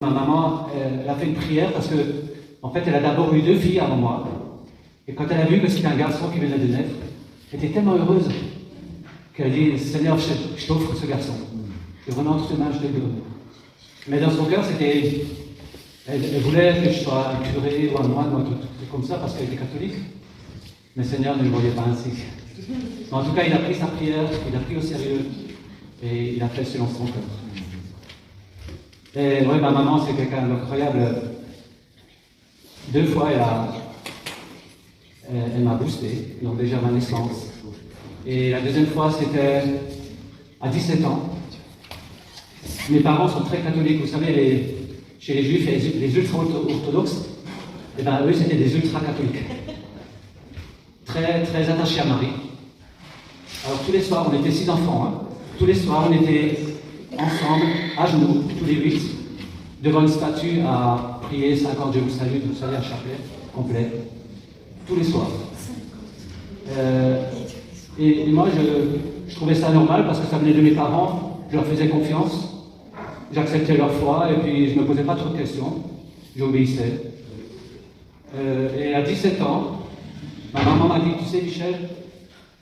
Ma maman, elle a fait une prière parce que, en fait, elle a d'abord eu 2 filles avant moi. Et quand elle a vu que c'était un garçon qui venait de naître, elle était tellement heureuse qu'elle a dit, Seigneur, je t'offre ce garçon. Et vraiment, entre tes mains, je te le donne. Mais dans son cœur, c'était, elle voulait que je sois un curé ou un moine ou un truc comme ça parce qu'elle était catholique. Mais le Seigneur ne le voyait pas ainsi. Mais en tout cas, il a pris sa prière, il a pris au sérieux et il a fait selon son cœur. Et ouais, ma maman, c'est quelqu'un d'incroyable. 2 fois, elle m'a boosté, donc déjà à ma naissance. Et la deuxième fois, c'était à 17 ans. Mes parents sont très catholiques. Vous savez, chez les juifs, les ultra-orthodoxes, eh ben, eux, c'était des ultra-catholiques. Très, très attachés à Marie. Alors, tous les soirs, on était 6 enfants. Hein. Tous les soirs, on était ensemble, à genoux, tous les 8, devant une statue à prier 50 Je vous salue, vous savez, un chapelet complet. Tous les soirs. Et moi, je trouvais ça normal parce que ça venait de mes parents, je leur faisais confiance, j'acceptais leur foi et puis je ne me posais pas trop de questions, j'obéissais. Et à 17 ans, ma maman m'a dit, tu sais Michel,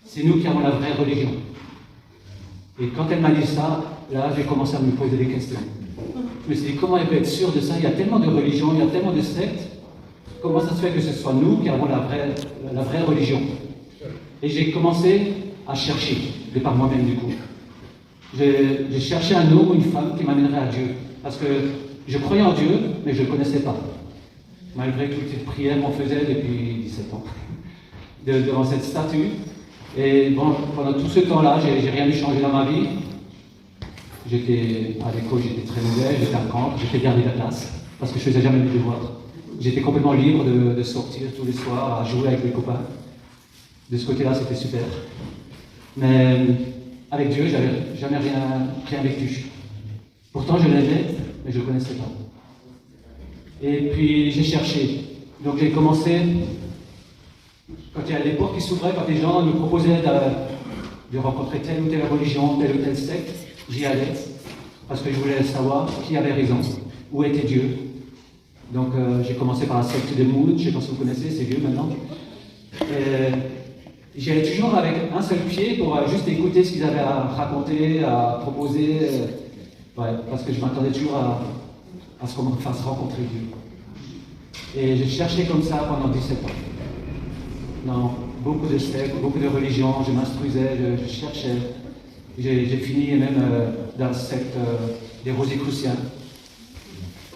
c'est nous qui avons la vraie religion. Et quand elle m'a dit ça, là j'ai commencé à me poser des questions. Je me suis dit, comment elle peut être sûre de ça? Il y a tellement de religions, il y a tellement de sectes. Comment ça se fait que ce soit nous qui avons la vraie religion? Et j'ai commencé à chercher, de par moi-même du coup. J'ai cherché un homme ou une femme qui m'amènerait à Dieu. Parce que je croyais en Dieu, mais je ne le connaissais pas. Malgré toutes ces prières qu'on faisait depuis 17 ans, devant cette statue. Et bon, pendant tout ce temps-là, j'ai rien dû changer dans ma vie. J'étais à l'école, j'étais très mauvais, j'étais à camp, j'ai fait garder la classe, parce que je ne faisais jamais mes devoirs. J'étais complètement libre de sortir tous les soirs, à jouer avec mes copains. De ce côté-là, c'était super. Mais avec Dieu, j'avais jamais rien vécu. Pourtant, je l'aimais, mais je ne le connaissais pas. Et puis, j'ai cherché. Donc, j'ai commencé, quand il y a des portes qui s'ouvraient, quand les gens me proposaient de rencontrer telle ou telle religion, telle ou telle secte, j'y allais, parce que je voulais savoir qui avait raison, où était Dieu. Donc j'ai commencé par la secte de Mood, je ne sais pas si vous connaissez, c'est vieux maintenant. J'y allais toujours avec un seul pied pour juste écouter ce qu'ils avaient à raconter, à proposer, parce que je m'attendais toujours à ce qu'on me fasse rencontrer Dieu. Et j'ai cherché comme ça pendant 17 ans. Dans beaucoup de sectes, beaucoup de religions, je m'instruisais, je cherchais. J'ai fini même dans la secte des Rosicruciens.